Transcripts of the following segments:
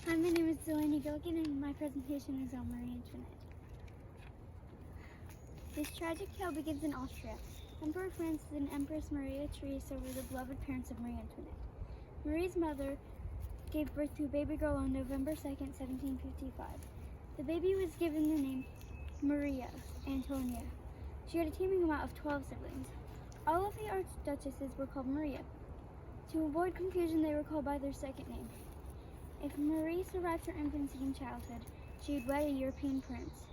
Hi, my name is Delaney and my presentation is on Marie Antoinette. This tragic tale begins in Austria. Emperor Francis and Empress Maria Theresa were the beloved parents of Marie Antoinette. Marie's mother gave birth to a baby girl on November 2nd, 1755. The baby was given the name Maria Antonia. She had a teeming amount of 12 siblings. All of the archduchesses were called Maria. To avoid confusion, they were called by their second name. If Marie survived her infancy and childhood, she would wed a European prince.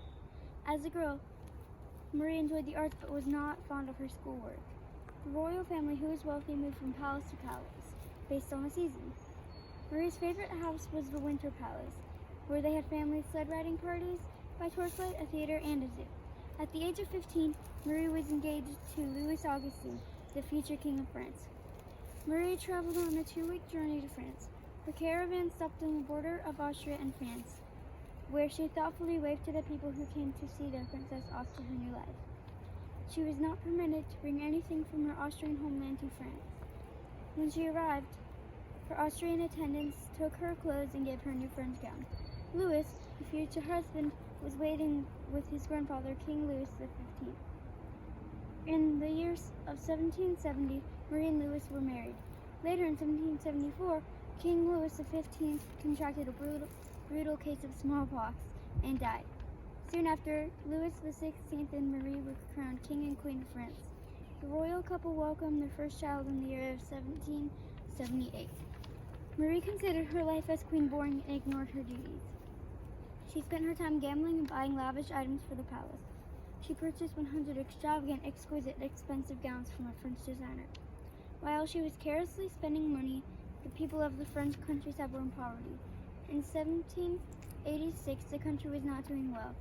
As a girl, Marie enjoyed the arts but was not fond of her schoolwork. The royal family, who was wealthy, moved from palace to palace, based on the season. Marie's favorite house was the Winter Palace, where they had family sled riding parties, by torchlight, a theater, and a zoo. At the age of 15, Marie was engaged to Louis Augustin, the future King of France. Marie traveled on a 2-week journey to France. Her caravan stopped on the border of Austria and France, where she thoughtfully waved to the people who came to see their princess off to her new life. She was not permitted to bring anything from her Austrian homeland to France. When she arrived, her Austrian attendants took her clothes and gave her a new French gown. Louis, the future husband, was waiting with his grandfather, King Louis XV. In the years of 1770, Marie and Louis were married. Later in 1774, King Louis XV contracted a brutal case of smallpox and died. Soon after, Louis XVI and Marie were crowned King and Queen of France. The royal couple welcomed their first child in the year of 1778. Marie considered her life as queen boring and ignored her duties. She spent her time gambling and buying lavish items for the palace. She purchased 100 extravagant, exquisite, expensive gowns from a French designer. While she was carelessly spending money, the people of the French countryside were in poverty. In 1786, the country was not doing well.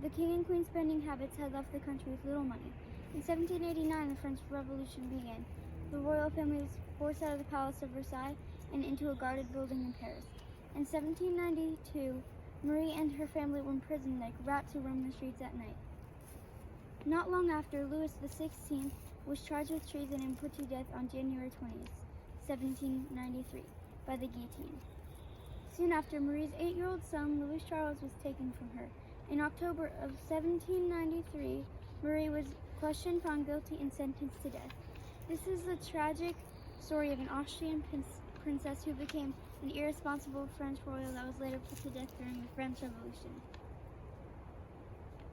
The king and queen's spending habits had left the country with little money. In 1789, the French Revolution began. The royal family was forced out of the Palace of Versailles and into a guarded building in Paris. In 1792, Marie and her family were imprisoned like rats who roam the streets at night. Not long after, Louis XVI was charged with treason and put to death on January 20th, 1793, by the guillotine. Soon after, Marie's 8-year-old son, Louis Charles, was taken from her. In October of 1793, Marie was questioned, found guilty, and sentenced to death. This is the tragic story of an Austrian princess who became an irresponsible French royal that was later put to death during the French Revolution.